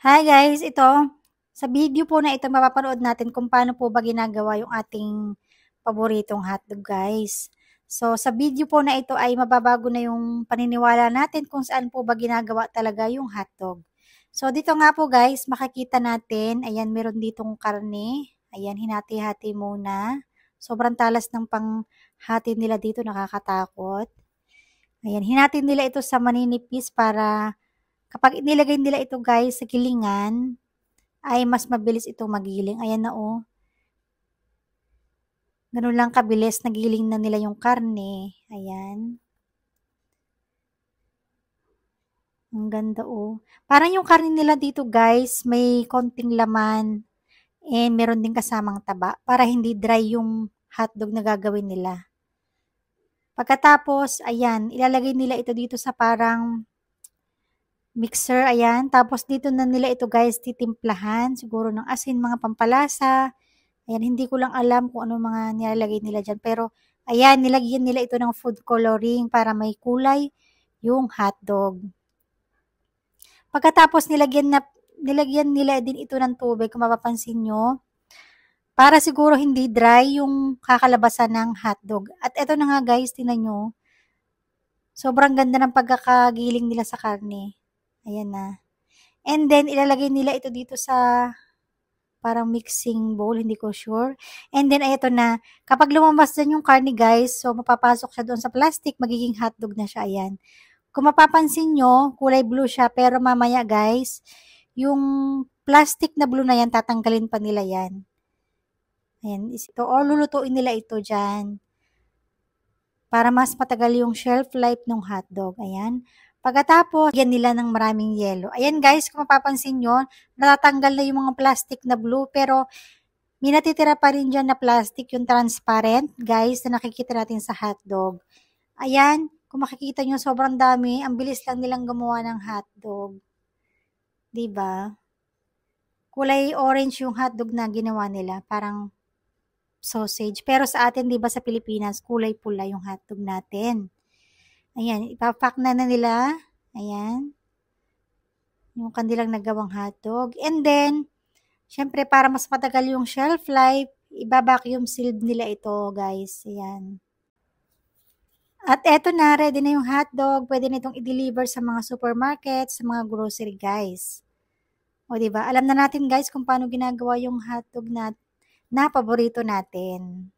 Hi guys, sa video po na ito mapapanood natin kung paano po ba ginagawa yung ating paboritong hotdog guys. So sa video po na ito ay mababago na yung paniniwala natin kung saan po ba ginagawa talaga yung hotdog. So dito nga po guys, makikita natin, ayan meron ditong karne, ayan hinati-hati muna. Sobrang talas ng panghati nila dito, nakakatakot. Ayan, hinati nila ito sa maninipis para kapag nilagay nila ito guys sa gilingan, ay mas mabilis itong magiling. Ayan na oh. Ganun lang kabilis, nagiling na nila yung karne. Ayan. Ang ganda oh. Parang yung karne nila dito guys, may konting laman and meron din kasamang taba para hindi dry yung hotdog na gagawin nila. Pagkatapos, ayan, ilalagay nila ito dito sa parang mixer, ayan. Tapos dito na nila ito guys titimplahan, siguro ng asin, mga pampalasa. Ayan, hindi ko lang alam kung ano mga nilalagay nila dyan. Pero, ayan, nilagyan nila ito ng food coloring para may kulay yung hotdog. Pagkatapos, nilagyan nila din ito ng tubig, kung mapapansin nyo. Para siguro hindi dry yung kakalabasan ng hotdog. At ito na nga guys, tingnan nyo. Sobrang ganda ng pagkakagiling nila sa karne. Ayan na. And then, ilalagay nila ito dito sa parang mixing bowl, hindi ko sure. And then, ito na. Kapag lumabas dyan yung karne, guys, so mapapasok siya doon sa plastic, magiging hotdog na siya. Ayan. Kung mapapansin nyo, kulay blue siya, pero mamaya, guys, yung plastic na blue na yan, tatanggalin pa nila yan. Ayan, ito, o lulutuin nila ito dyan. Para mas matagal yung shelf life ng hotdog. Ayan. Pagkatapos, yan nila ng maraming yelo. Ayan guys, kung mapapansin nyo, natatanggal na yung mga plastic na blue, pero may natitira pa rin dyan na plastic, yung transparent, guys, na nakikita natin sa hotdog. Ayan, kung makikita nyo, sobrang dami. Ang bilis lang nilang gumawa ng hotdog. Diba? Kulay orange yung hotdog na ginawa nila. Parang sausage. Pero sa atin, diba sa Pilipinas, kulay pula yung hotdog natin. Ayan, ipapack na nila. Ayan. Yung kanilang nagawang hotdog. And then, syempre para mas matagal yung shelf life, iba-vacuum sealed nila ito, guys. Ayan. At eto na, ready na yung hotdog. Pwede na itong i-deliver sa mga supermarket, sa mga grocery, guys. O, diba? Alam na natin, guys, kung paano ginagawa yung hotdog na paborito natin.